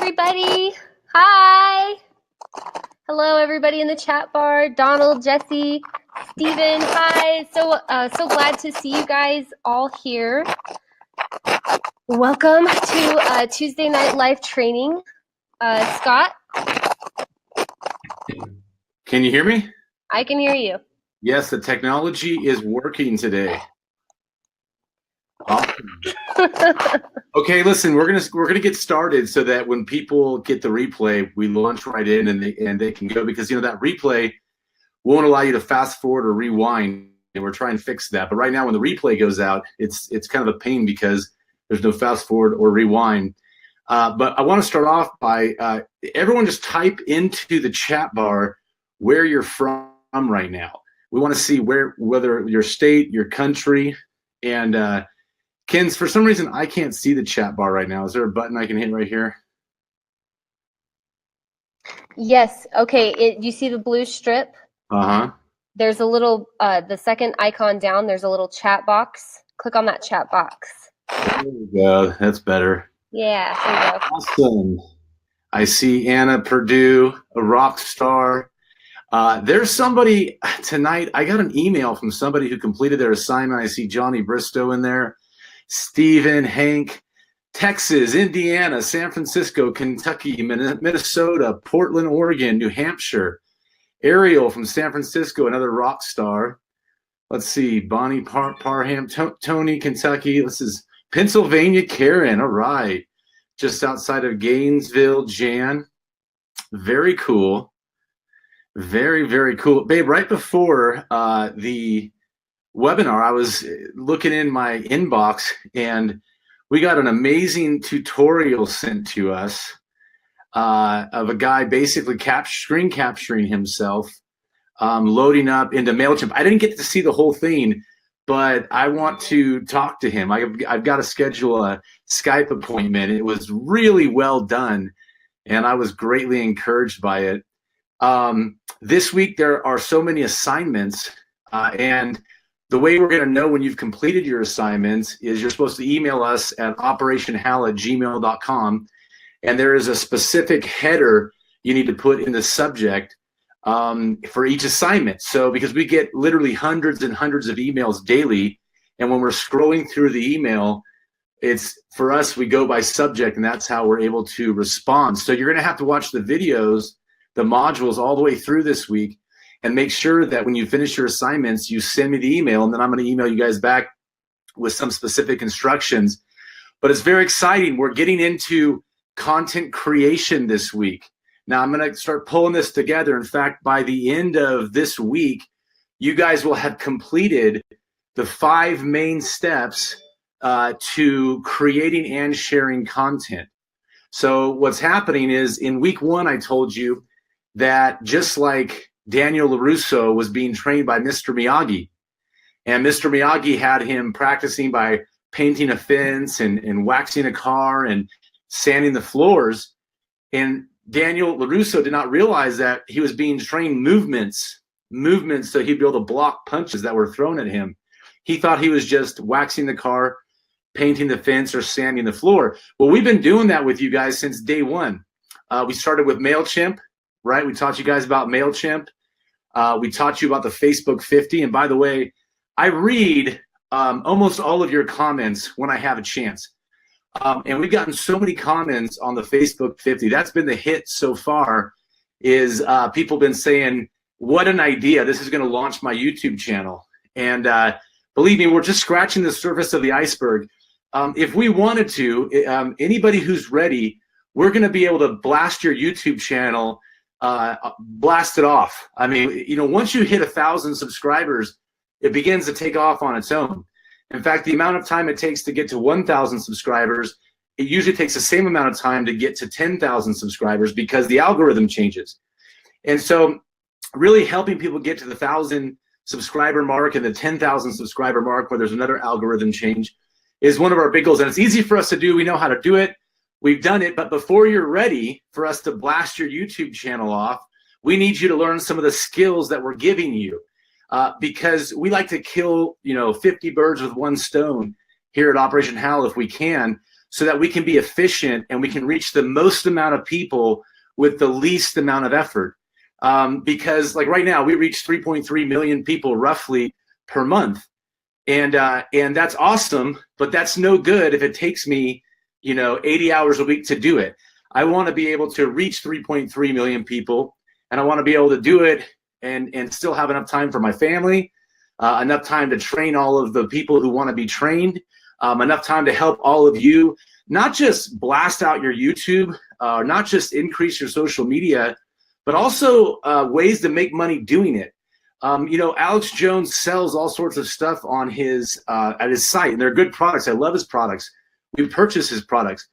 everybody. Hi. Hello, everybody in the chat bar. Donald, Jesse, Steven, hi. So glad to see you guys all here. Welcome to Tuesday Night Live Training. Scott? Can you hear me? I can hear you. Yes, the technology is working today. Awesome. Okay, listen, we're gonna get started so that when people get the replay, we launch right in and they can go, because that replay won't allow you to fast forward or rewind, and we're trying to fix that. But right now, when the replay goes out, it's kind of a pain because there's no fast forward or rewind. But I want to start off by everyone just type into the chat bar where you're from right now. We want to see whether your state, your country, and Kens, for some reason, I can't see the chat bar right now. Is there a button I can hit right here? Yes. Okay. You see the blue strip? Uh-huh. There's a little, the second icon down, there's a little chat box. Click on that chat box. There we go. That's better. Yeah, there you go. Awesome. I see Anna Purdue, a rock star. There's somebody tonight. I got an email from somebody who completed their assignment. I see Johnny Bristow in there. Stephen, Hank, Texas, Indiana, San Francisco, Kentucky, Minnesota, Portland, Oregon, New Hampshire. Ariel from San Francisco, another rock star. Let's see, Bonnie Parham, Tony, Kentucky. This is Pennsylvania, Karen. All right. Just outside of Gainesville, Jan. Very cool. Very, very cool. Babe, right before the webinar, I was looking in my inbox and we got an amazing tutorial sent to us of a guy basically screen capturing himself, loading up into MailChimp. I didn't get to see the whole thing, but I want to talk to him. I've got to schedule a Skype appointment. It was really well done, and I was greatly encouraged by it. This week, there are so many assignments, and the way we're going to know when you've completed your assignments is you're supposed to email us at operationhal@gmail.com, and there is a specific header you need to put in the subject for each assignment. So because we get literally hundreds and hundreds of emails daily, and when we're scrolling through the email, it's for us, we go by subject, and that's how we're able to respond. So you're going to have to watch the videos, the modules all the way through this week, and make sure that when you finish your assignments, you send me the email, and then I'm going to email you guys back with some specific instructions. But it's very exciting. We're getting into content creation this week. Now I'm going to start pulling this together. In fact, by the end of this week, you guys will have completed the 5 main steps to creating and sharing content. So what's happening is in week 1, I told you that just like Daniel LaRusso was being trained by Mr. Miyagi, and Mr. Miyagi had him practicing by painting a fence and waxing a car and sanding the floors. And Daniel LaRusso did not realize that he was being trained movements so he'd be able to block punches that were thrown at him. He thought he was just waxing the car, painting the fence, or sanding the floor. Well, we've been doing that with you guys since day 1. We started with MailChimp, right? We taught you guys about MailChimp. We taught you about the Facebook 50. And by the way, I read almost all of your comments when I have a chance. And we've gotten so many comments on the Facebook 50. That's been the hit so far, is people been saying, what an idea. This is going to launch my YouTube channel. And believe me, we're just scratching the surface of the iceberg. If we wanted to, anybody who's ready, we're going to be able to blast your YouTube channel, blast it off. I mean, once you hit 1,000 subscribers, it begins to take off on its own. In fact, the amount of time it takes to get to 1,000 subscribers, it usually takes the same amount of time to get to 10,000 subscribers because the algorithm changes. And so really helping people get to the 1,000 subscriber mark and the 10,000 subscriber mark where there's another algorithm change is one of our big goals. And it's easy for us to do. We know how to do it. We've done it. But before you're ready for us to blast your YouTube channel off, we need you to learn some of the skills that we're giving you. Because we like to kill, 50 birds with one stone here at Operation Hal if we can. so that we can be efficient and we can reach the most amount of people with the least amount of effort. Because like right now we reach 3.3 million people roughly per month. And that's awesome, but that's no good if it takes me, 80 hours a week to do it. I want to be able to reach 3.3 million people, and I want to be able to do it and still have enough time for my family, enough time to train all of the people who want to be trained, enough time to help all of you, not just blast out your YouTube, not just increase your social media, but also ways to make money doing it. Alex Jones sells all sorts of stuff on his at his site, and they're good products. I love his products. We purchase his products,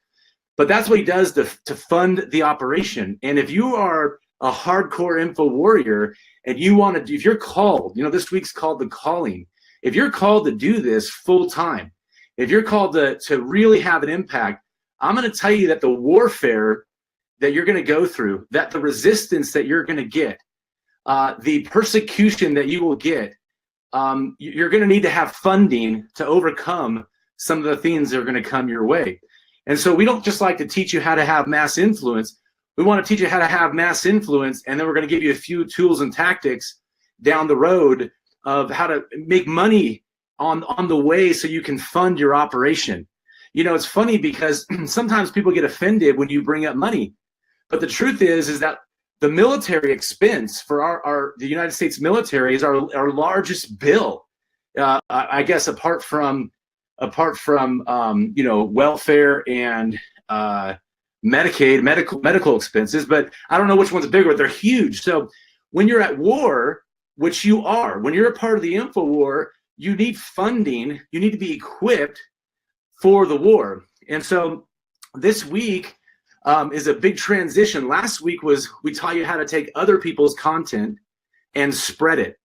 but that's what he does to fund the operation. And if you are a hardcore info warrior and you want to, if you're called, this week's called the calling. If you're called to do this full time, if you're called to really have an impact, I'm going to tell you that the warfare that you're going to go through, that the resistance that you're going to get, the persecution that you will get, you're going to need to have funding to overcome some of the things that are going to come your way. And so we don't just like to teach you how to have mass influence. We want to teach you how to have mass influence, and then we're going to give you a few tools and tactics down the road of how to make money on the way so you can fund your operation. It's funny because sometimes people get offended when you bring up money. But the truth is that the military expense for the United States military is our largest bill. I guess apart from welfare and Medicaid, medical expenses, but I don't know which one's bigger, but they're huge. So when you're at war, which you are, when you're a part of the info war, you need funding, you need to be equipped for the war. And so this week is a big transition. Last week we taught you how to take other people's content and spread it.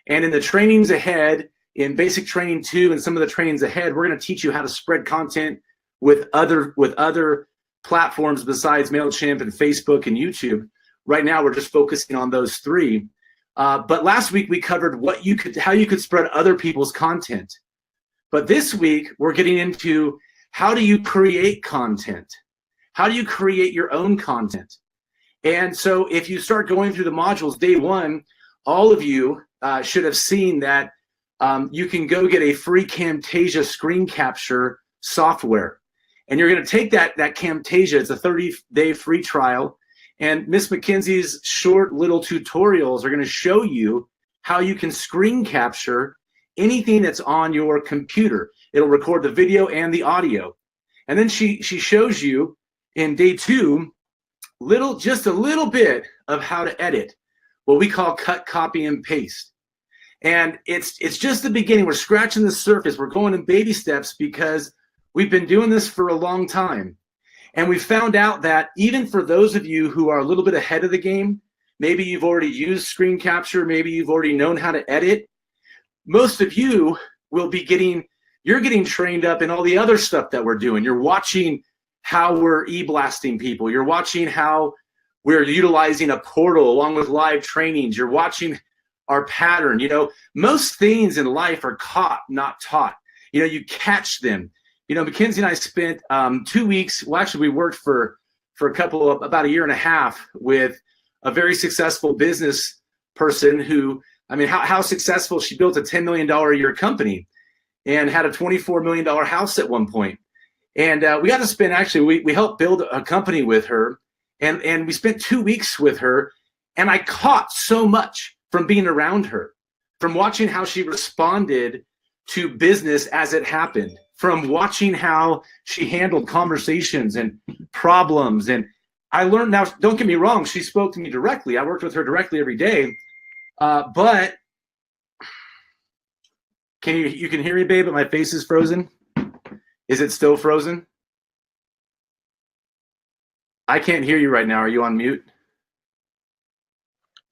And in the trainings ahead, in basic training 2 and some of the trainings ahead, we're going to teach you how to spread content with other platforms besides MailChimp and Facebook and YouTube. Right now, we're just focusing on those 3. But last week we covered how you could spread other people's content. But this week we're getting into how do you create content? How do you create your own content? And so if you start going through the modules, day 1, all of you should have seen that you can go get a free Camtasia screen capture software. And you're going to take that Camtasia, it's a 30-day free trial, and Miss McKenzie's short little tutorials are going to show you how you can screen capture anything that's on your computer. It'll record the video and the audio. And then she shows you in day 2, just a little bit of how to edit, what we call cut, copy, and paste. And it's just the beginning. We're scratching the surface. We're going in baby steps because we've been doing this for a long time. And we found out that even for those of you who are a little bit ahead of the game, maybe you've already used screen capture, maybe you've already known how to edit, most of you will be you're getting trained up in all the other stuff that we're doing. You're watching how we're e-blasting people. You're watching how we're utilizing a portal along with live trainings. You're watching our pattern. Most things in life are caught, not taught. You catch them. Mackenzie and I spent 2 weeks. Well, actually, we worked for about a year and a half with a very successful business person who, how successful, she built a $10 million a year company and had a $24 million house at one point. And we got to spend, actually, we helped build a company with her, and we spent 2 weeks with her, and I caught so much from being around her, from watching how she responded to business as it happened, from watching how she handled conversations and problems. And I learned, now, don't get me wrong, she spoke to me directly. I worked with her directly every day. But you can hear me, babe, but my face is frozen? Is it still frozen? I can't hear you right now. Are you on mute?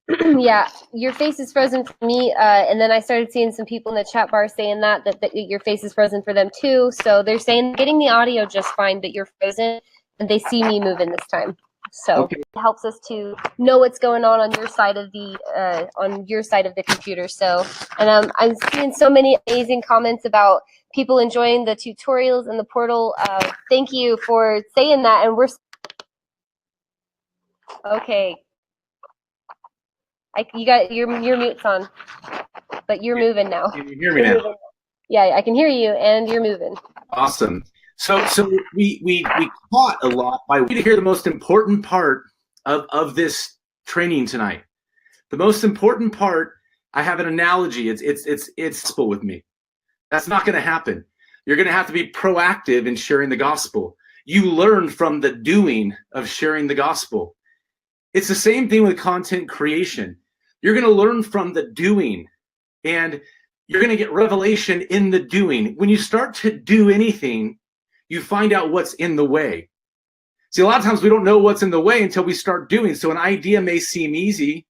Yeah, your face is frozen for me, and then I started seeing some people in the chat bar saying that your face is frozen for them too. So they're saying getting the audio just fine, but you're frozen, and they see me moving this time. So okay. It helps us to know what's going on your side of the computer. So, and I'm seeing so many amazing comments about people enjoying the tutorials and the portal. Thank you for saying that. And we're okay. You got your mute's on, but you're moving now. Can you hear me now? Yeah, I can hear you, and you're moving. Awesome. So we caught a lot by way to hear the most important part of this training tonight. The most important part, I have an analogy. It's simple with me. That's not going to happen. You're going to have to be proactive in sharing the gospel. You learn from the doing of sharing the gospel. It's the same thing with content creation. You're going to learn from the doing, and you're going to get revelation in the doing. When you start to do anything, you find out what's in the way. See, a lot of times we don't know what's in the way until we start doing. So an idea may seem easy,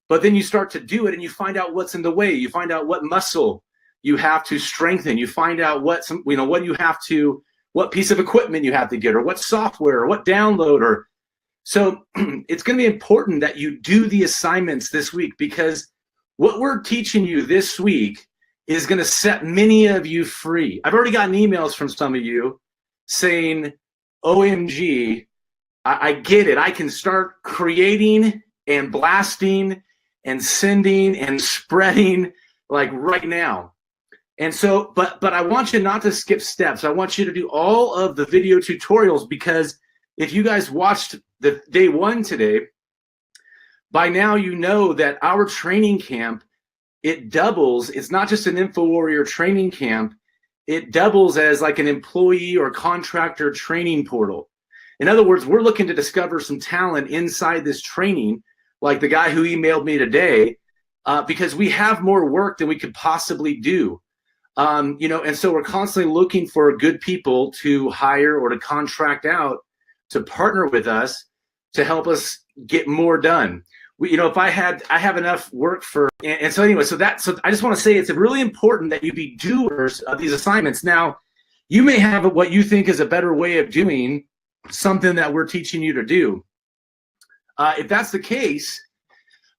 but then you start to do it and you find out what's in the way. You find out what muscle you have to strengthen. You find out what piece of equipment you have to get, or what software, or what download, or so it's going to be important that you do the assignments this week, because what we're teaching you this week is going to set many of you free. I've already gotten emails from some of you saying, OMG, I get it. I can start creating and blasting and sending and spreading like right now. And so, but I want you not to skip steps. I want you to do all of the video tutorials, because if you guys watched the day one today, by now you know that our training camp, it doubles. It's not just an InfoWarrior training camp. It doubles as like an employee or contractor training portal. In other words, we're looking to discover some talent inside this training, like the guy who emailed me today, because we have more work than we could possibly do. And so we're constantly looking for good people to hire or to contract out to partner with us to help us get more done. If I have enough work for, and so anyway, so I just want to say it's really important that you be doers of these assignments. Now, you may have what you think is a better way of doing something that we're teaching you to do. If that's the case,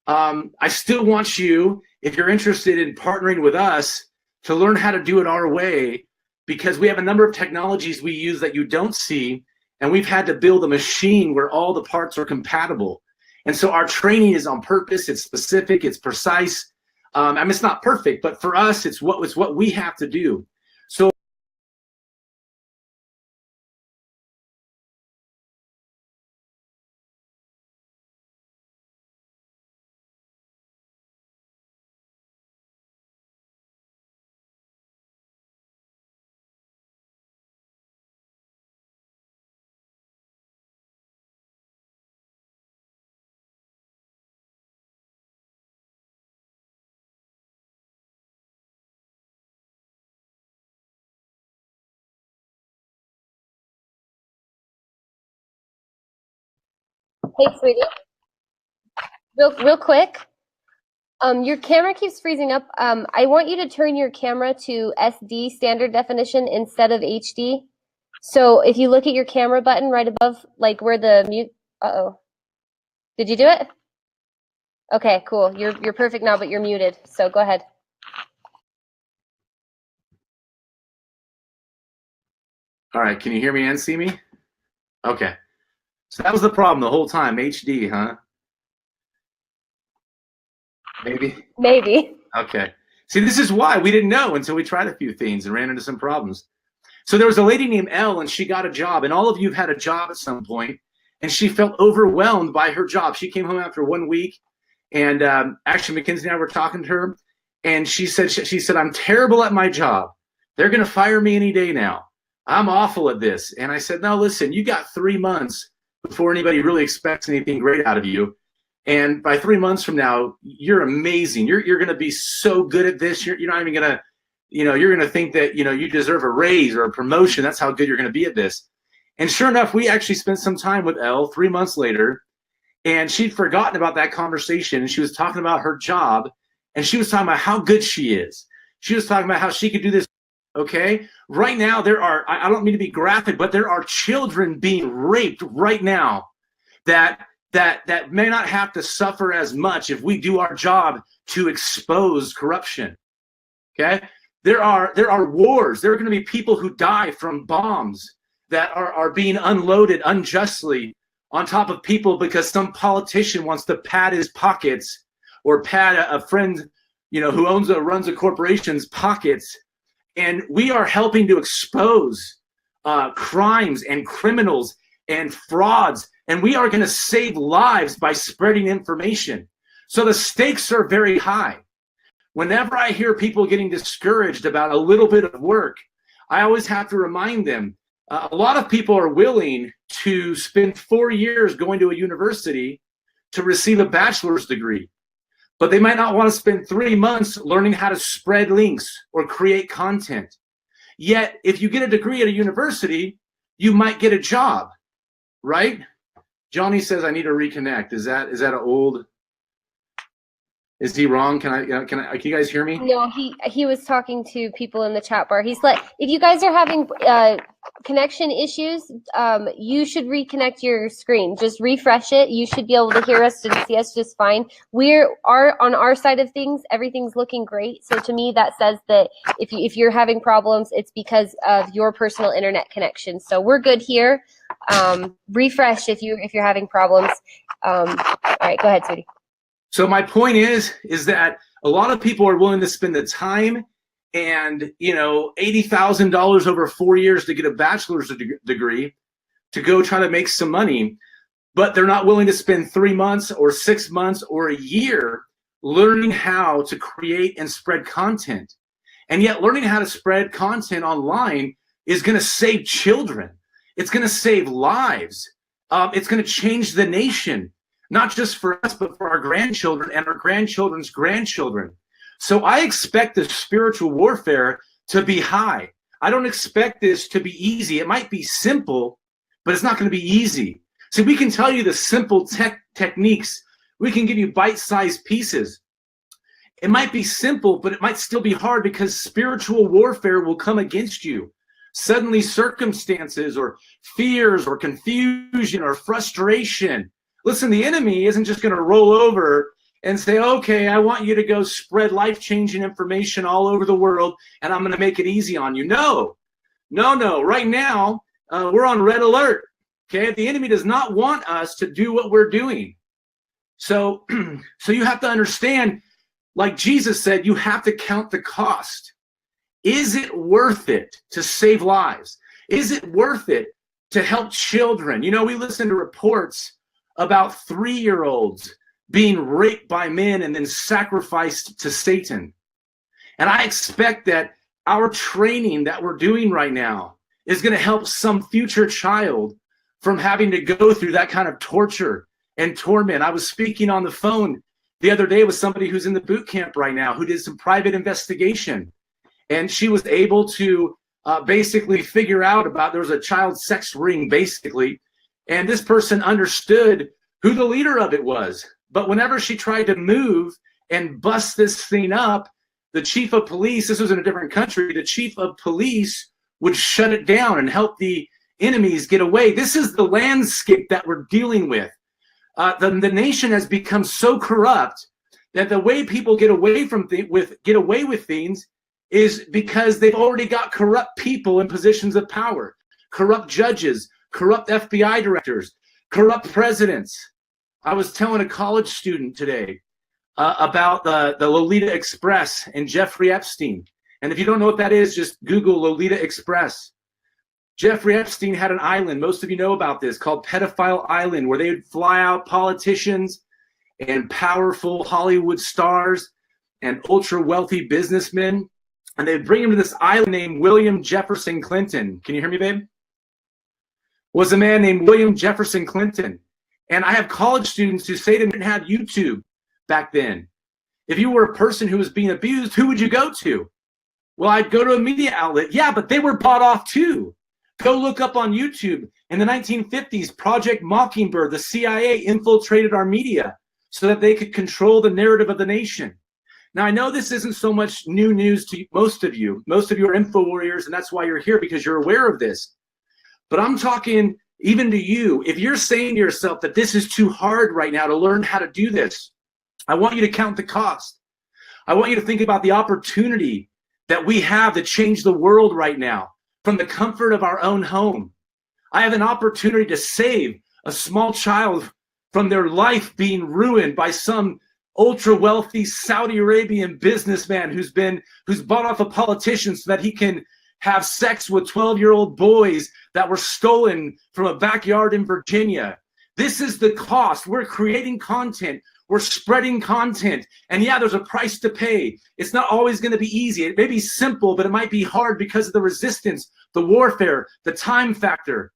I still want you, if you're interested in partnering with us, to learn how to do it our way, because we have a number of technologies we use that you don't see, and we've had to build a machine where all the parts are compatible. And so our training is on purpose, it's specific, it's precise. It's not perfect, but for us, it's what we have to do. So Hey, sweetie. Real quick. Your camera keeps freezing up. I want you to turn your camera to SD standard definition instead of HD. So if you look at your camera button right above, like where the mute. Did you do it? Okay, cool. You're perfect now, but you're muted. So go ahead. all right, can you hear me and see me? Okay. So that was the problem the whole time, HD, huh? Maybe? Okay. See, this is why we didn't know until we tried a few things and ran into some problems. So there was a lady named Elle, and she got a job, and all of you have had a job at some point, and she felt overwhelmed by her job. She came home after 1 week, and actually Mackenzie and I were talking to her, and she said, I'm terrible at my job. They're going to fire me any day now. I'm awful at this. And I said, no, listen, you got 3 months before anybody really expects anything great out of you. And by 3 months from now, you're amazing. You're going to be so good at this. You're not even going to, you're going to think that, you deserve a raise or a promotion. That's how good you're going to be at this. And sure enough, we actually spent some time with Elle 3 months later, and she'd forgotten about that conversation. And she was talking about her job, and she was talking about how good she is. She was talking about how she could do this. Okay. Right now, I don't mean to be graphic, but there are children being raped right now that may not have to suffer as much if we do our job to expose corruption. Okay. There are wars. There are going to be people who die from bombs that are being unloaded unjustly on top of people because some politician wants to pad his pockets or pad a friend, who runs a corporation's pockets. And we are helping to expose crimes and criminals and frauds. And we are going to save lives by spreading information. So the stakes are very high. Whenever I hear people getting discouraged about a little bit of work, I always have to remind them, a lot of people are willing to spend 4 years going to a university to receive a bachelor's degree, but they might not want to spend 3 months learning how to spread links or create content. Yet, if you get a degree at a university, you might get a job, right? Johnny says, I need to reconnect. Is that an old... Is he wrong? Can you guys hear me? No, he was talking to people in the chat bar. He's like, if you guys are having connection issues, you should reconnect your screen. Just refresh it. You should be able to hear us and see us just fine. On our side of things, everything's looking great. So to me, that says that if you're having problems, it's because of your personal internet connection. So we're good here. Refresh if you're having problems. All right, go ahead, sweetie. So my point is that a lot of people are willing to spend the time and, $80,000 over 4 years to get a bachelor's degree to go try to make some money, but they're not willing to spend 3 months or 6 months or a year learning how to create and spread content. And yet learning how to spread content online is going to save children. It's going to save lives. It's going to change the nation. Not just for us, but for our grandchildren and our grandchildren's grandchildren. So I expect the spiritual warfare to be high. I don't expect this to be easy. It might be simple, but it's not going to be easy. See, we can tell you the simple techniques. We can give you bite-sized pieces. It might be simple, but it might still be hard because spiritual warfare will come against you. Suddenly circumstances or fears or confusion or frustration. Listen, the enemy isn't just going to roll over and say, okay, I want you to go spread life-changing information all over the world, and I'm going to make it easy on you. No. Right now, we're on red alert. Okay, the enemy does not want us to do what we're doing. So you have to understand, like Jesus said, you have to count the cost. Is it worth it to save lives? Is it worth it to help children? We listen to reports about 3-year-olds being raped by men and then sacrificed to Satan. And I expect that our training that we're doing right now is going to help some future child from having to go through that kind of torture and torment. I was speaking on the phone the other day with somebody who's in the boot camp right now who did some private investigation. And she was able to basically figure out there was a child sex ring, basically. And this person understood who the leader of it was. But whenever she tried to move and bust this thing up, the chief of police, this was in a different country, the chief of police would shut it down and help the enemies get away. This is the landscape that we're dealing with. The nation has become so corrupt that the way people get away with things is because they've already got corrupt people in positions of power, corrupt judges, corrupt FBI directors, corrupt presidents. I was telling a college student today about the Lolita Express and Jeffrey Epstein. And if you don't know what that is, just Google Lolita Express. Jeffrey Epstein had an island, most of you know about this, called Pedophile Island, where they would fly out politicians and powerful Hollywood stars and ultra-wealthy businessmen, and they'd bring them to this island named William Jefferson Clinton. Can you hear me, babe? Was a man named William Jefferson Clinton. And I have college students who say they didn't have YouTube back then. If you were a person who was being abused, who would you go to? Well, I'd go to a media outlet. Yeah, but they were bought off too. Go look up on YouTube. In the 1950s, Project Mockingbird, the CIA infiltrated our media so that they could control the narrative of the nation. Now, I know this isn't so much new news to most of you. Most of you are info warriors, and that's why you're here, because you're aware of this. But I'm talking even to you. If you're saying to yourself that this is too hard right now to learn how to do this, I want you to count the cost. I want you to think about the opportunity that we have to change the world right now from the comfort of our own home. I have an opportunity to save a small child from their life being ruined by some ultra wealthy Saudi Arabian businessman who's bought off a politician so that he can have sex with 12-year-old boys that were stolen from a backyard in Virginia. This is the cost. We're creating content. We're spreading content. And yeah, there's a price to pay. It's not always going to be easy. It may be simple, but it might be hard because of the resistance, the warfare, the time factor.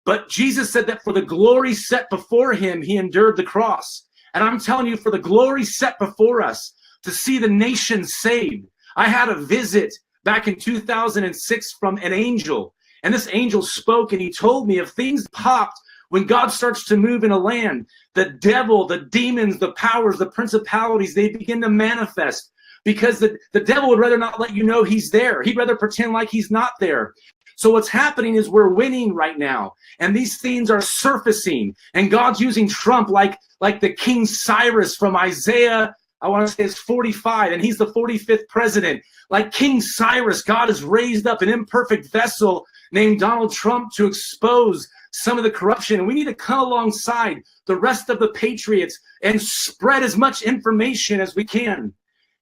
But Jesus said that for the glory set before him, he endured the cross. And I'm telling you, for the glory set before us, to see the nation saved. I had a visit back in 2006 from an angel. And this angel spoke and he told me if things popped when God starts to move in a land, the devil, the demons, the powers, the principalities, they begin to manifest because the devil would rather not let you know he's there. He'd rather pretend like he's not there. So what's happening is we're winning right now. And these things are surfacing. And God's using Trump like the King Cyrus from Isaiah, I want to say it's 45, and he's the 45th president. Like King Cyrus, God has raised up an imperfect vessel named Donald Trump to expose some of the corruption. And we need to come alongside the rest of the patriots and spread as much information as we can.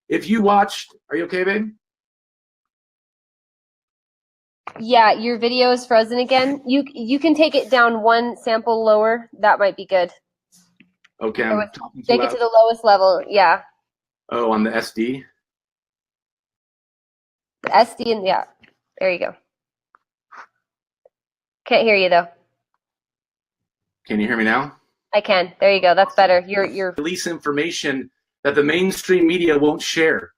If you watched, are you okay, babe? Yeah, your video is frozen again. You can take it down one sample lower. That might be good. Okay. Take it to the lowest level. Yeah. Oh, on the SD? The SD and yeah. There you go. Can't hear you though. Can you hear me now? I can. There you go. That's better. You're release information that the mainstream media won't share.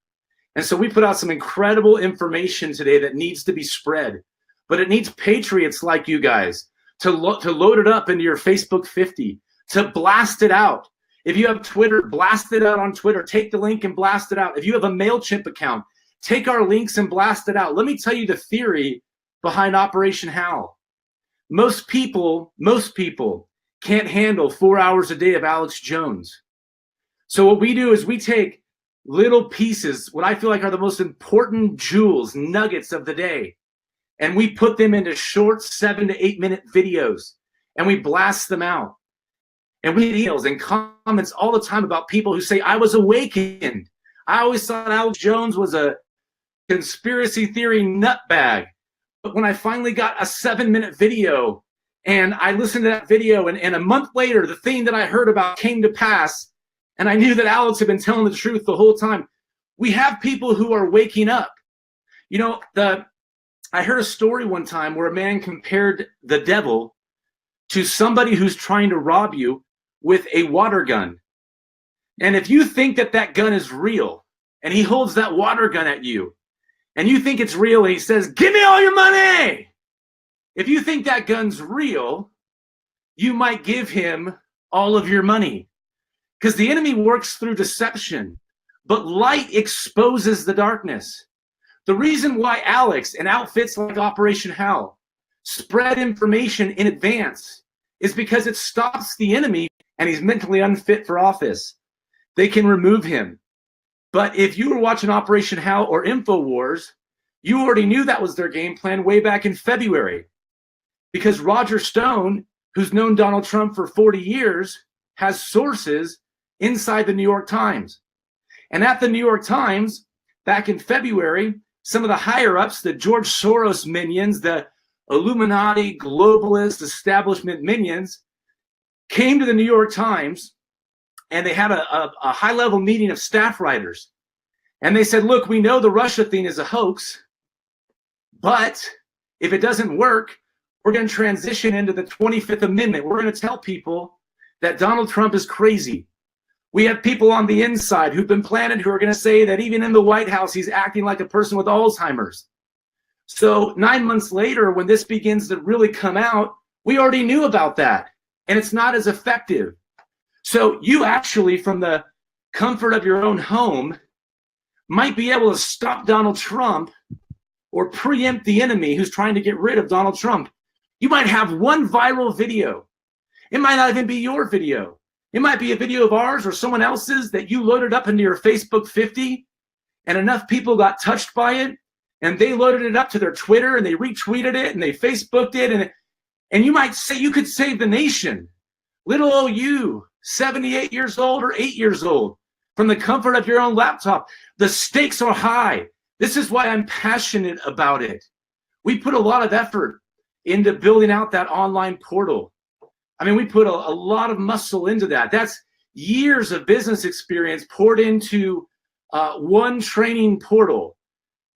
And so we put out some incredible information today that needs to be spread. But it needs patriots like you guys to load it up into your Facebook 50, to blast it out. If you have Twitter, blast it out on Twitter. Take the link and blast it out. If you have a MailChimp account, take our links and blast it out. Let me tell you the theory behind Operation Hal. Most people can't handle 4 hours a day of Alex Jones. So what we do is we take little pieces, what I feel like are the most important jewels, nuggets of the day, and we put them into short 7 to 8 minute videos, and we blast them out. And we get emails and comments all the time about people who say, I was awakened. I always thought Alex Jones was a conspiracy theory nutbag. But when I finally got a 7-minute video and I listened to that video and a month later, the thing that I heard about came to pass, and I knew that Alex had been telling the truth the whole time. We have people who are waking up. You know, I heard a story one time where a man compared the devil to somebody who's trying to rob you with a water gun. And if you think that that gun is real, and he holds that water gun at you, and you think it's real, and he says, give me all your money. If you think that gun's real, you might give him all of your money. Because the enemy works through deception, but light exposes the darkness. The reason why Alex and outfits like Operation Hal spread information in advance is because it stops the enemy and he's mentally unfit for office. They can remove him. But if you were watching Operation Hal or InfoWars, you already knew that was their game plan way back in February. Because Roger Stone, who's known Donald Trump for 40 years, has sources inside the New York Times. And at the New York Times, back in February, some of the higher-ups, the George Soros minions, the Illuminati, globalist, establishment minions, came to the New York Times, and they had a high-level meeting of staff writers. And they said, look, we know the Russia thing is a hoax, but if it doesn't work, we're going to transition into the 25th Amendment. We're going to tell people that Donald Trump is crazy. We have people on the inside who've been planted who are going to say that even in the White House, he's acting like a person with Alzheimer's. So 9 months later, when this begins to really come out, we already knew about that, and it's not as effective. So you actually, from the comfort of your own home, might be able to stop Donald Trump or preempt the enemy who's trying to get rid of Donald Trump. You might have one viral video. It might not even be your video. It might be a video of ours or someone else's that you loaded up into your Facebook 50, and enough people got touched by it, and they loaded it up to their Twitter, and they retweeted it, and they Facebooked it, and you might say you could save the nation. Little old you, 78 years old or 8 years old, from the comfort of your own laptop. The stakes are high. This is why I'm passionate about it. We put a lot of effort into building out that online portal. I mean, we put a lot of muscle into that. That's years of business experience poured into one training portal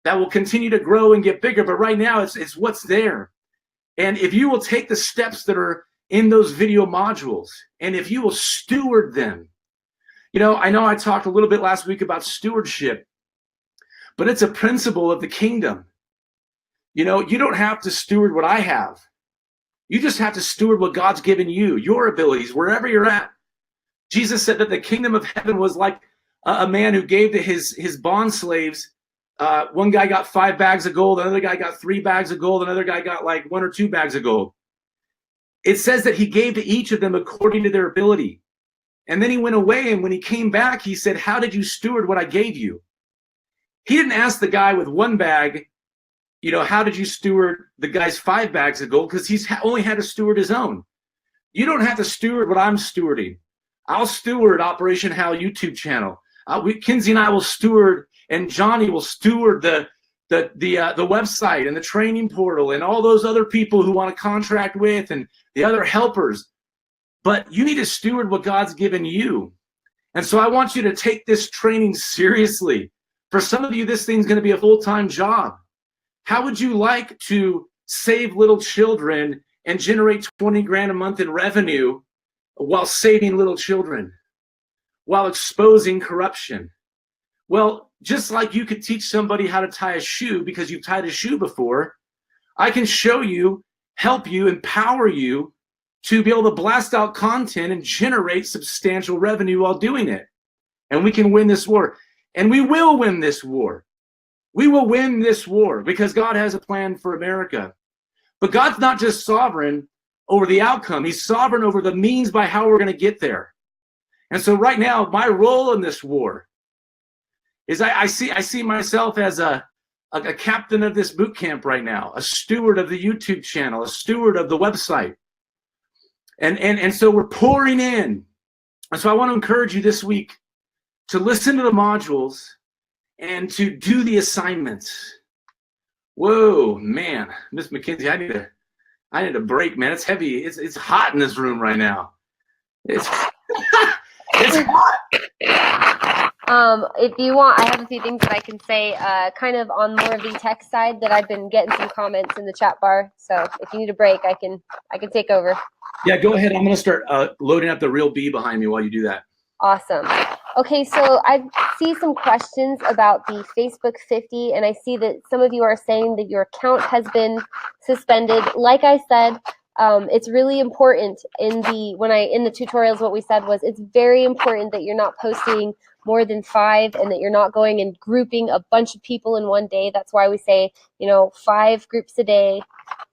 that will continue to grow and get bigger. But right now, it's what's there. And if you will take the steps that are in those video modules, and if you will steward them, I know I talked a little bit last week about stewardship, but it's a principle of the kingdom. You don't have to steward what I have. You just have to steward what God's given you, your abilities, wherever you're at. Jesus said that the kingdom of heaven was like a man who gave to his bond slaves. One guy got 5 bags of gold, another guy got 3 bags of gold, another guy got like 1 or 2 bags of gold. It says that he gave to each of them according to their ability. And then he went away, and when he came back, he said, how did you steward what I gave you? He didn't ask the guy with 1 bag, how did you steward the guy's 5 bags of gold? Because he's only had to steward his own. You don't have to steward what I'm stewarding. I'll steward Operation Hal YouTube channel. Kinsey and I will steward, and Johnny will steward the website and the training portal and all those other people who want to contract with and the other helpers. But you need to steward what God's given you. And so I want you to take this training seriously. For some of you, this thing's going to be a full-time job. How would you like to save little children and generate 20 grand a month in revenue while saving little children, while exposing corruption? Well, just like you could teach somebody how to tie a shoe because you've tied a shoe before, I can show you, help you, empower you to be able to blast out content and generate substantial revenue while doing it. And we can win this war. And we will win this war. We will win this war because God has a plan for America. But God's not just sovereign over the outcome. He's sovereign over the means by how we're going to get there. And so right now, my role in this war is I see myself as a captain of this boot camp right now, a steward of the YouTube channel, a steward of the website. And so we're pouring in. And so I want to encourage you this week to listen to the modules and to do the assignments. Whoa, man, Miss McKenzie, I need a break, man. It's heavy. It's hot in this room right now. It's it's hot. If you want, I have a few things that I can say, kind of on more of the tech side that I've been getting some comments in the chat bar. So if you need a break, I can take over. Yeah, go ahead. I'm going to start loading up the real B behind me while you do that. Awesome. Okay, so I see some questions about the Facebook 50, and I see that some of you are saying that your account has been suspended. Like I said, it's really important in the tutorials. What we said was it's very important that you're not posting more than 5 and that you're not going and grouping a bunch of people in one day. That's why we say 5 groups a day.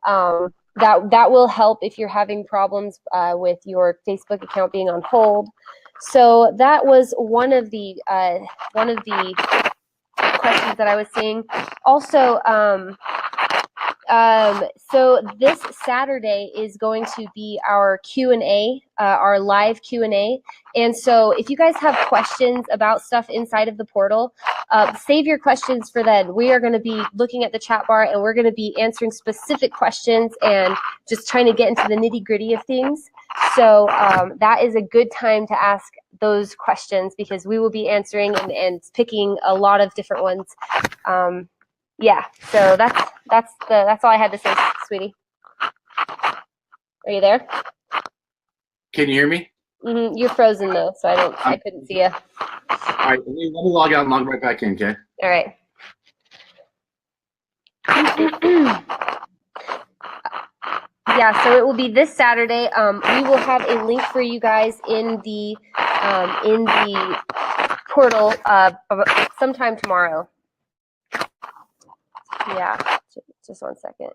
That will help if you're having problems with your Facebook account being on hold. So that was one of the questions that I was seeing. Also, so this Saturday is going to be our Q&A, our live Q&A. And so if you guys have questions about stuff inside of the portal, save your questions for then. We are going to be looking at the chat bar and we're going to be answering specific questions and just trying to get into the nitty-gritty of things. So that is a good time to ask those questions because we will be answering and picking a lot of different ones. Yeah, so that's all I had to say, sweetie. Are you there? Can you hear me? Mm-hmm. You're frozen though, so I couldn't see you. All right, let me log out and log right back in, okay? All right. Yeah, so it will be this Saturday. We will have a link for you guys in the portal sometime tomorrow. Yeah, just 1 second.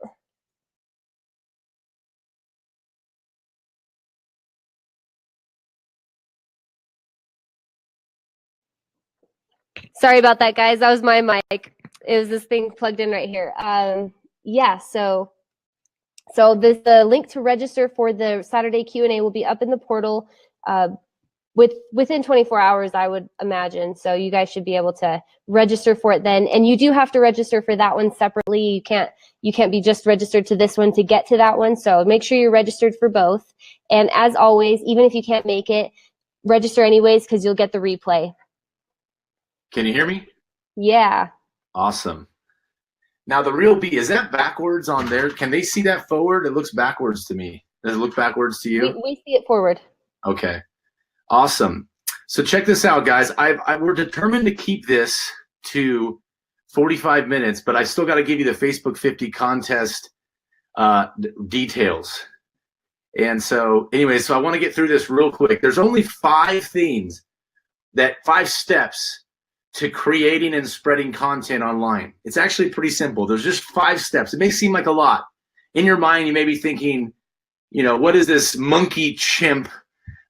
Sorry about that, guys. That was my mic. It was this thing plugged in right here. Yeah, so the link to register for the Saturday Q&A will be up in the portal within 24 hours, I would imagine. So you guys should be able to register for it then. And you do have to register for that one separately. You can't be just registered to this one to get to that one. So make sure you're registered for both. And as always, even if you can't make it, register anyways because you'll get the replay. Can you hear me? Yeah. Awesome. Now the real B, is that backwards on there? Can they see that forward? It looks backwards to me. Does it look backwards to you? We see it forward. Okay. Awesome. So check this out, guys. We're determined to keep this to 45 minutes, but I still got to give you the Facebook 50 contest details. And so anyway, so I want to get through this real quick. There's only 5 steps to creating and spreading content online. It's actually pretty simple. There's just 5 steps. It may seem like a lot. In your mind, you may be thinking, what is this monkey chimp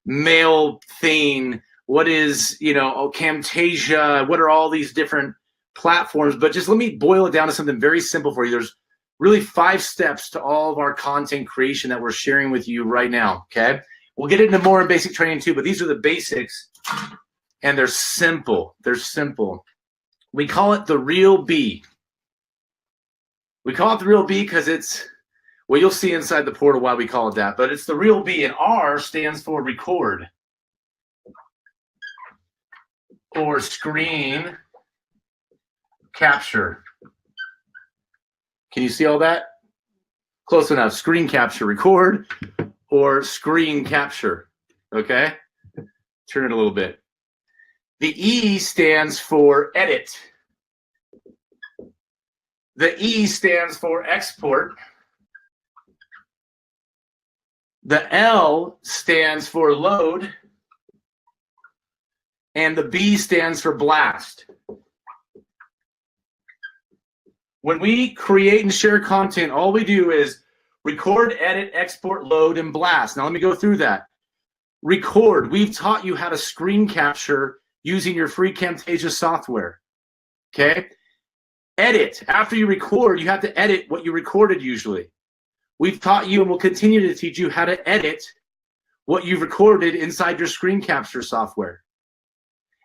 mail thing? What is, Camtasia? What are all these different platforms? But just let me boil it down to something very simple for you. There's really 5 steps to all of our content creation that we're sharing with you right now, okay? We'll get into more in basic training too, but these are the basics. And they're simple. They're simple. We call it the real B. We call it the real B because it's, well, you'll see inside the portal why we call it that, but it's the real B, and R stands for record or screen capture. Can you see all that? Close enough. Screen capture, record or screen capture. Okay? Turn it a little bit. The E stands for edit. The E stands for export. The L stands for load. And the B stands for blast. When we create and share content, all we do is record, edit, export, load, and blast. Now let me go through that. Record. We've taught you how to screen capture using your free Camtasia software, okay? Edit. After you record, you have to edit what you recorded usually. We've taught you and will continue to teach you how to edit what you've recorded inside your screen capture software.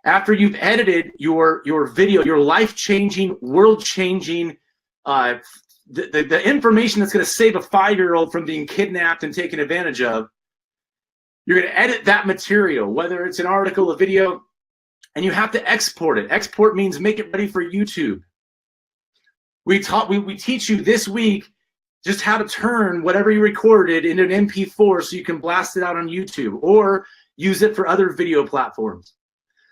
After you've edited your video, your life-changing, world-changing, the information that's going to save a 5-year-old from being kidnapped and taken advantage of, you're going to edit that material, whether it's an article, a video, and you have to export it. Export means make it ready for YouTube. We teach you this week just how to turn whatever you recorded into an MP4 so you can blast it out on YouTube or use it for other video platforms.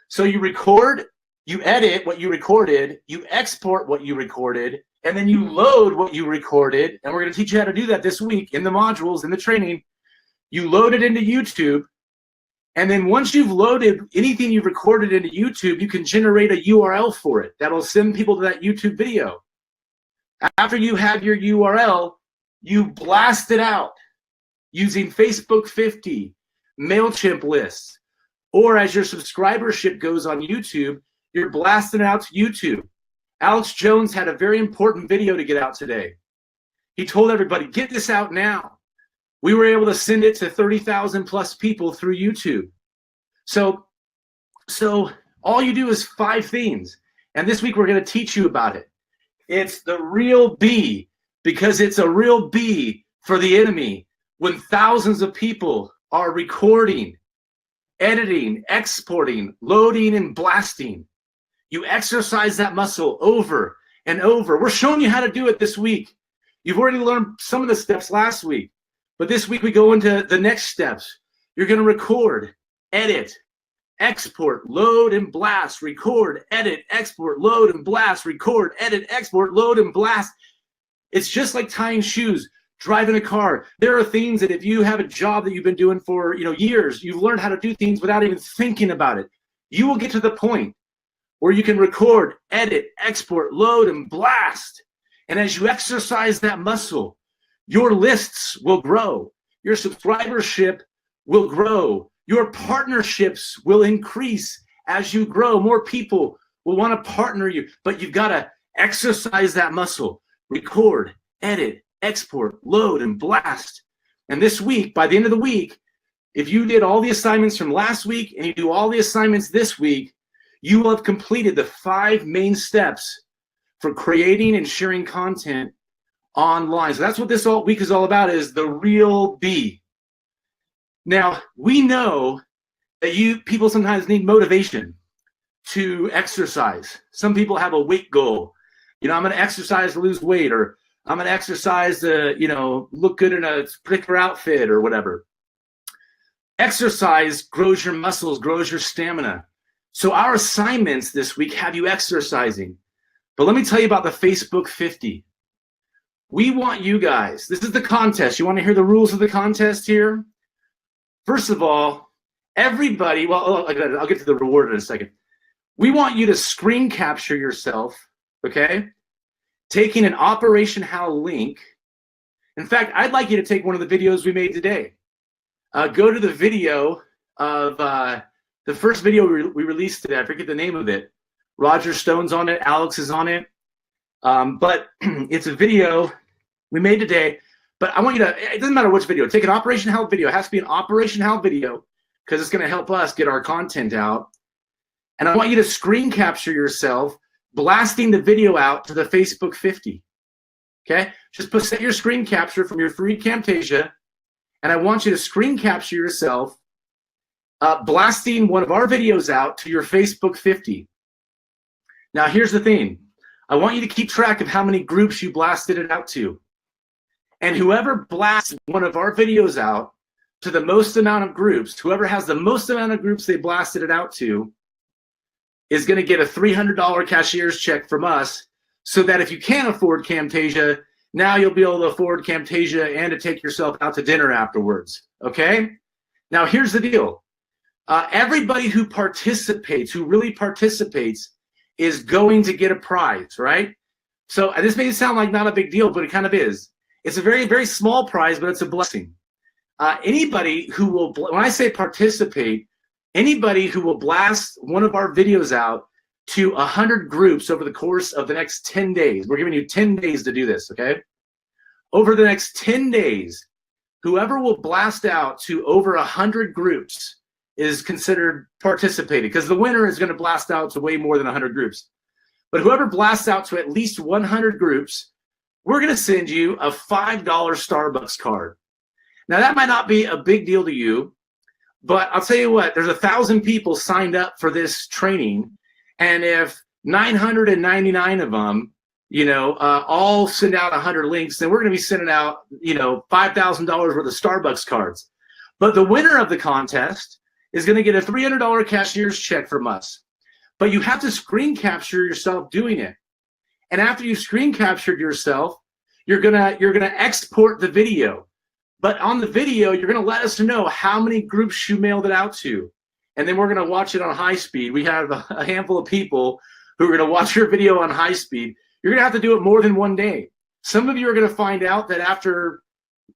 So you record, you edit what you recorded, you export what you recorded, and then you load what you recorded. And we're going to teach you how to do that this week in the modules, in the training. You load it into YouTube. And then once you've loaded anything you've recorded into YouTube, you can generate a URL for it that'll send people to that YouTube video. After you have your URL, you blast it out using Facebook 50, MailChimp lists, or as your subscribership goes on YouTube, you're blasting it out to YouTube. Alex Jones had a very important video to get out today. He told everybody, get this out now. We were able to send it to 30,000 plus people through YouTube. So all you do is 5 things. And this week we're going to teach you about it. It's the real B, because it's a real B for the enemy when thousands of people are recording, editing, exporting, loading, and blasting. You exercise that muscle over and over. We're showing you how to do it this week. You've already learned some of the steps last week. But this week we go into the next steps. You're going to record, edit, export, load, and blast. Record, edit, export, load, and blast. Record, edit, export, load, and blast. It's just like tying shoes, driving a car. There are things that if you have a job that you've been doing for years, you've learned how to do things without even thinking about it. You will get to the point where you can record, edit, export, load, and blast. And as you exercise that muscle, your lists will grow. Your subscribership will grow. Your partnerships will increase as you grow. More people will want to partner you, but you've got to exercise that muscle, record, edit, export, load, and blast. And this week, by the end of the week, if you did all the assignments from last week and you do all the assignments this week, you will have completed the 5 main steps for creating and sharing content online. So that's what this week is all about, is the real B. Now, we know that people sometimes need motivation to exercise. Some people have a weight goal. You know, I'm going to exercise to lose weight, or I'm going to exercise to, you know, look good in a particular outfit or whatever. Exercise grows your muscles, grows your stamina. So our assignments this week have you exercising. But let me tell you about the Facebook 50. We want you guys, this is the contest. You want to hear the rules of the contest here? First of all, everybody, well, I'll get to the reward in a second. We want you to screen capture yourself, okay? Taking an Operation Hal link. In fact, I'd like you to take one of the videos we made today. Go to the video of the first video we released today. I forget the name of it. Roger Stone's on it. Alex is on it. But it's a video we made today. But I want you to, it doesn't matter which video. Take an Operation Hal video. It has to be an Operation Hal video because it's going to help us get our content out. And I want you to screen capture yourself blasting the video out to the Facebook 50. Okay? Just set your screen capture from your free Camtasia. And I want you to screen capture yourself blasting one of our videos out to your Facebook 50. Now, here's the thing. I want you to keep track of how many groups you blasted it out to. And whoever blasts one of our videos out to the most amount of groups, whoever has the most amount of groups they blasted it out to, is going to get a $300 cashier's check from us, so that if you can't afford Camtasia, now you'll be able to afford Camtasia and to take yourself out to dinner afterwards, okay? Now, here's the deal. Everybody who participates, who really participates, is going to get a prize, right? So this may sound like not a big deal, but it kind of is. It's a very, very small prize, but it's a blessing. Anybody who will, when I say participate, anybody who will blast one of our videos out to 100 groups over the course of the next 10 days. We're giving you 10 days to do this, okay? Over the next 10 days, whoever will blast out to over 100 groups is considered participating, because the winner is going to blast out to way more than 100 groups. But whoever blasts out to at least 100 groups, we're going to send you a $5 Starbucks card. Now, that might not be a big deal to you, but I'll tell you what, there's 1,000 people signed up for this training. And if 999 of them, you know, all send out 100 links, then we're going to be sending out, you know, $5,000 worth of Starbucks cards. But the winner of the contest is going to get a $300 cashier's check from us. But you have to screen capture yourself doing it. And after you've screen captured yourself, you're gonna export the video. But on the video, you're gonna let us know how many groups you mailed it out to. And then we're gonna watch it on high speed. We have a handful of people who are gonna watch your video on high speed. You're gonna have to do it more than one day. Some of you are gonna find out that after,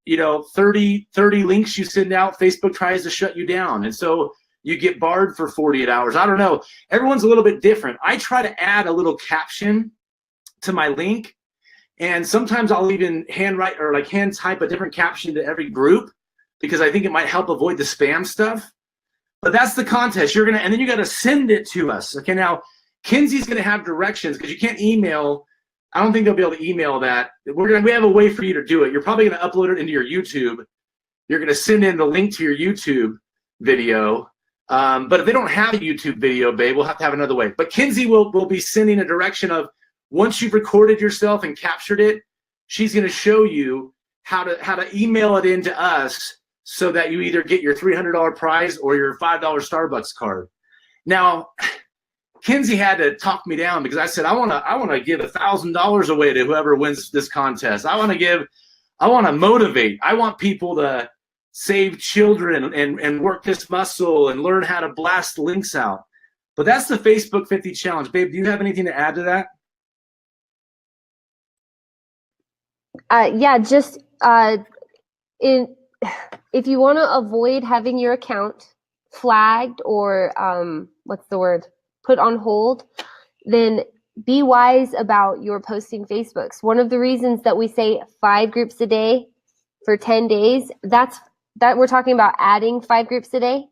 you know, 30 links you send out, Facebook tries to shut you down. And so you get barred for 48 hours. I don't know. Everyone's a little bit different. I try to add a little caption to my link. And sometimes I'll even hand type a different caption to every group, because I think it might help avoid the spam stuff. But that's the contest. And then you got to send it to us. Okay, now Kinsey's going to have directions, because you can't email. I don't think they'll be able to email that. We have a way for you to do it. You're probably going to upload it into your YouTube. You're going to send in the link to your YouTube video. But if they don't have a YouTube video, babe, we'll have to have another way. But Kinsey will be sending a direction of, once you've recorded yourself and captured it, she's going to show you how to email it in to us, so that you either get your $300 prize or your $5 Starbucks card. Now, Kinsey had to talk me down, because I said, I want to give $1,000 away to whoever wins this contest. I want to motivate. I want people to save children and work this muscle and learn how to blast links out. But that's the Facebook 50 challenge. Babe, do you have anything to add to that? Yeah, just if you want to avoid having your account flagged or put on hold, then be wise about your posting Facebooks. One of the reasons that we say 5 groups a day for 10 days, that we're talking about adding 5 groups a day,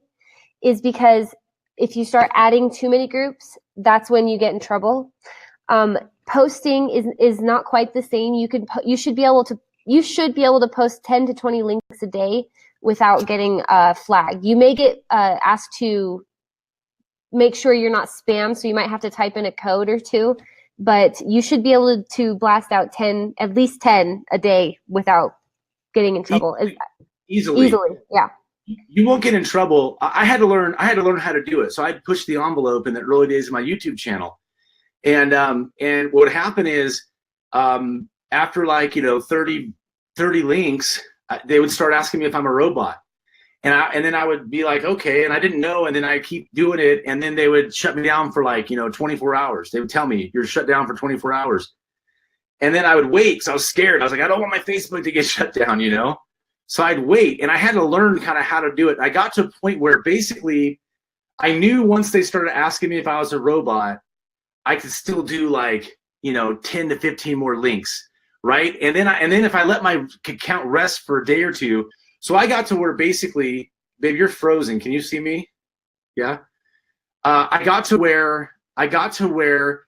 is because if you start adding too many groups, that's when you get in trouble. Posting is not quite the same. You should be able to post 10 to 20 links a day without getting flagged. You may get asked to make sure you're not spam, so you might have to type in a code or 2, but you should be able to blast out at least 10 a day without getting in trouble. Easily, yeah. You won't get in trouble. I had to learn how to do it. So I'd push the envelope in the early days of my YouTube channel. And what would happen is after 30 links, they would start asking me if I'm a robot. And then I would be like, okay, and I didn't know, and then I keep doing it, and then they would shut me down for 24 hours. They would tell me, you're shut down for 24 hours. And then I would wait because I was scared. I was like, I don't want my Facebook to get shut down, So I'd wait, and I had to learn kind of how to do it. I got to a point where basically I knew once they started asking me if I was a robot, I could still do 10 to 15 more links, right? And then if I let my account rest for a day or two, so I got to where basically, babe, you're frozen. Can you see me? Yeah. I got to where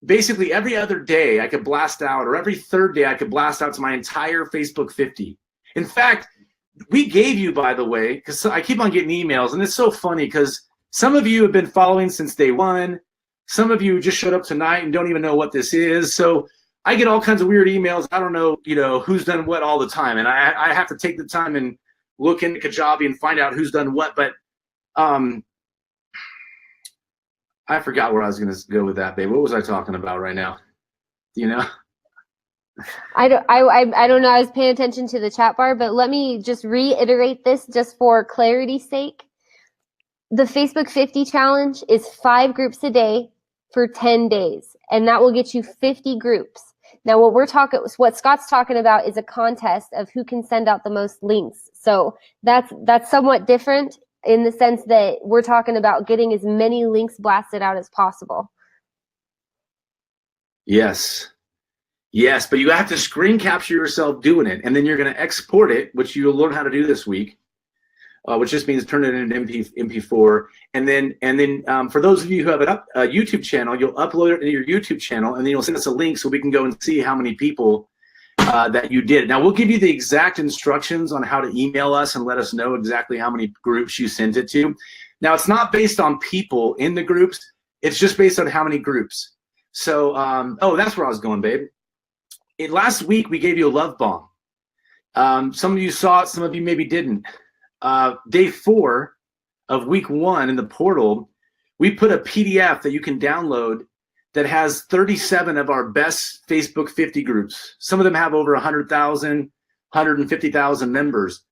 basically every other day I could blast out, or every third day I could blast out to my entire Facebook 50. In fact, we gave you, by the way, because I keep on getting emails, and it's so funny because some of you have been following since day one. Some of you just showed up tonight and don't even know what this is. So I get all kinds of weird emails. I don't know, who's done what all the time. And I have to take the time and look into Kajabi and find out who's done what. But I forgot where I was going to go with that, babe. What was I talking about right now? Do you know? I don't know. I was paying attention to the chat bar, but let me just reiterate this just for clarity's sake. The Facebook 50 challenge is 5 groups a day for 10 days, and that will get you 50 groups. Now, what Scott's talking about is a contest of who can send out the most links. So that's somewhat different in the sense that we're talking about getting as many links blasted out as possible. Yes, but you have to screen capture yourself doing it, and then you're going to export it, which you'll learn how to do this week. Which just means turn it into an MP4, and then for those of you who have a YouTube channel, you'll upload it into your YouTube channel, and then you'll send us a link so we can go and see how many people that you did. Now we'll give you the exact instructions on how to email us and let us know exactly how many groups you sent it to. Now it's not based on people in the groups; it's just based on how many groups. So, that's where I was going, babe. Last week we gave you a love bomb. Some of you saw it, some of you maybe didn't. Day 4 of week 1 in the portal, we put a PDF that you can download that has 37 of our best Facebook 50 groups. Some of them have over 100,000, 150,000 members.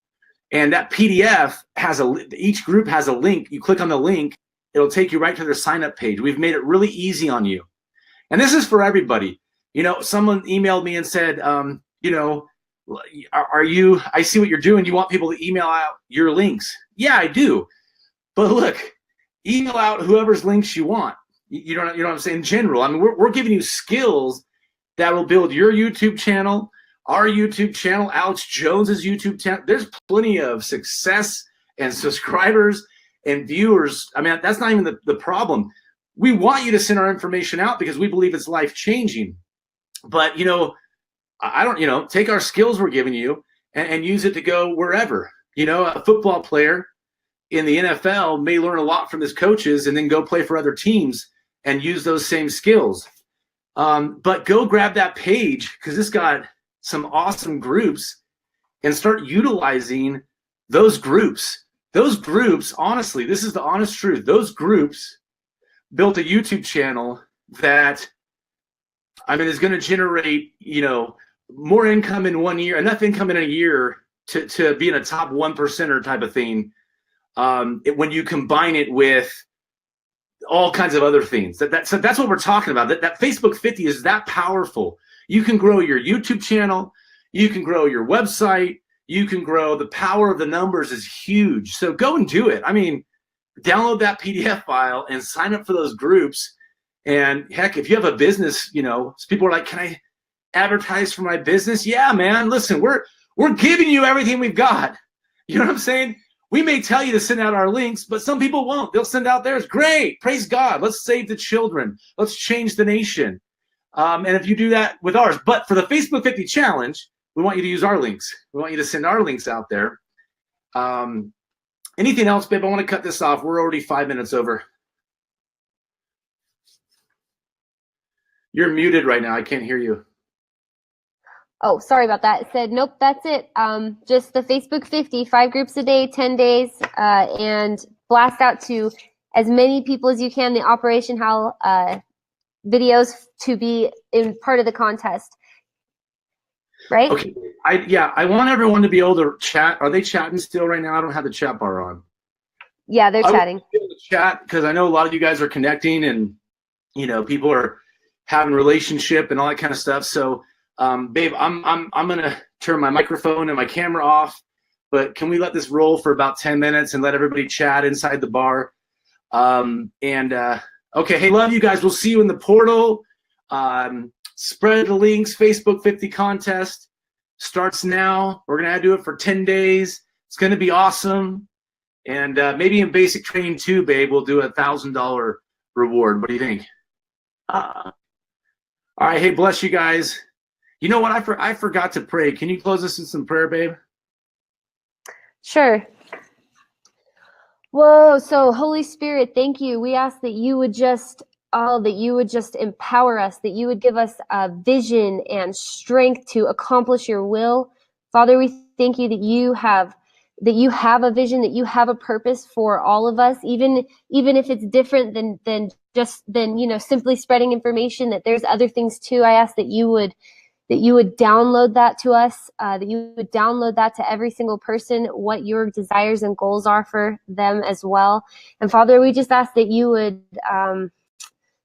And that PDF each group has a link. You click on the link, it'll take you right to their sign up page. We've made it really easy on you. And this is for everybody. Someone emailed me and said, I see what you're doing. You want people to email out your links. Yeah, I do. But look, email out whoever's links you want. You know what I'm saying? In general, I mean, we're giving you skills that will build your YouTube channel, our YouTube channel, Alex Jones's YouTube channel. There's plenty of success and subscribers and viewers. I mean, that's not even the problem. We want you to send our information out because we believe it's life-changing. But, I don't, take our skills we're giving you and use it to go wherever. A football player in the NFL may learn a lot from his coaches and then go play for other teams and use those same skills. But go grab that page because it's got some awesome groups and start utilizing those groups. Those groups, honestly, this is the honest truth. Those groups built a YouTube channel that, is going to generate, more income in 1 year, enough income in a year to be in a top 1%er type of thing. When you combine it with all kinds of other things, so that's what we're talking about. That Facebook 50 is that powerful. You can grow your YouTube channel, you can grow your website, you can grow. The power of the numbers is huge. So go and do it. Download that PDF file and sign up for those groups And heck, if you have a business, you know, people are like, can I advertise for my business? Yeah, man. Listen, we're giving you everything we've got. You know what I'm saying? We may tell you to send out our links, but some people won't. They'll send out theirs. Great. Praise God. Let's save the children. Let's change the nation. And if you do that with ours, but for the Facebook 50 challenge, we want you to use our links. We want you to send our links out there. Anything else, babe? I want to cut this off. We're already 5 minutes over. You're muted right now. I can't hear you. Oh, sorry about that. It said, nope, that's it. Just the Facebook 50, 5 groups a day, 10 days, and blast out to as many people as you can the Operation Howl videos to be in part of the contest. Right? Okay. I want everyone to be able to chat. Are they chatting still right now? I don't have the chat bar on. Yeah, they're chatting. Chat, because I know a lot of you guys are connecting, and you know, people are having relationship and all that kind of stuff. So, babe, I'm gonna turn my microphone and my camera off. But can we let this roll for about 10 minutes and let everybody chat inside the bar? Okay, hey, love you guys. We'll see you in the portal. Spread the links. Facebook 50 contest starts now. We're gonna do it for 10 days. It's gonna be awesome. And maybe in basic training too, babe, we'll do a $1,000 reward. What do you think? All right, hey, bless you guys. You know what? I forgot to pray. Can you close us in some prayer, babe? Sure. Whoa, so Holy Spirit, thank you. We ask that you would just empower us, that you would give us a vision and strength to accomplish your will. Father, we thank you that you have a vision, that you have a purpose for all of us, even if it's different than simply spreading information, that there's other things too. I ask that you would download that to us, that you would download that to every single person, what your desires and goals are for them as well. And Father, we just ask that you would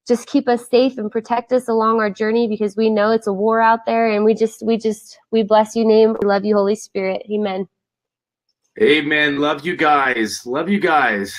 just keep us safe and protect us along our journey, because we know it's a war out there, and we bless your name. We love you, Holy Spirit. Amen. Amen. Love you guys. Love you guys.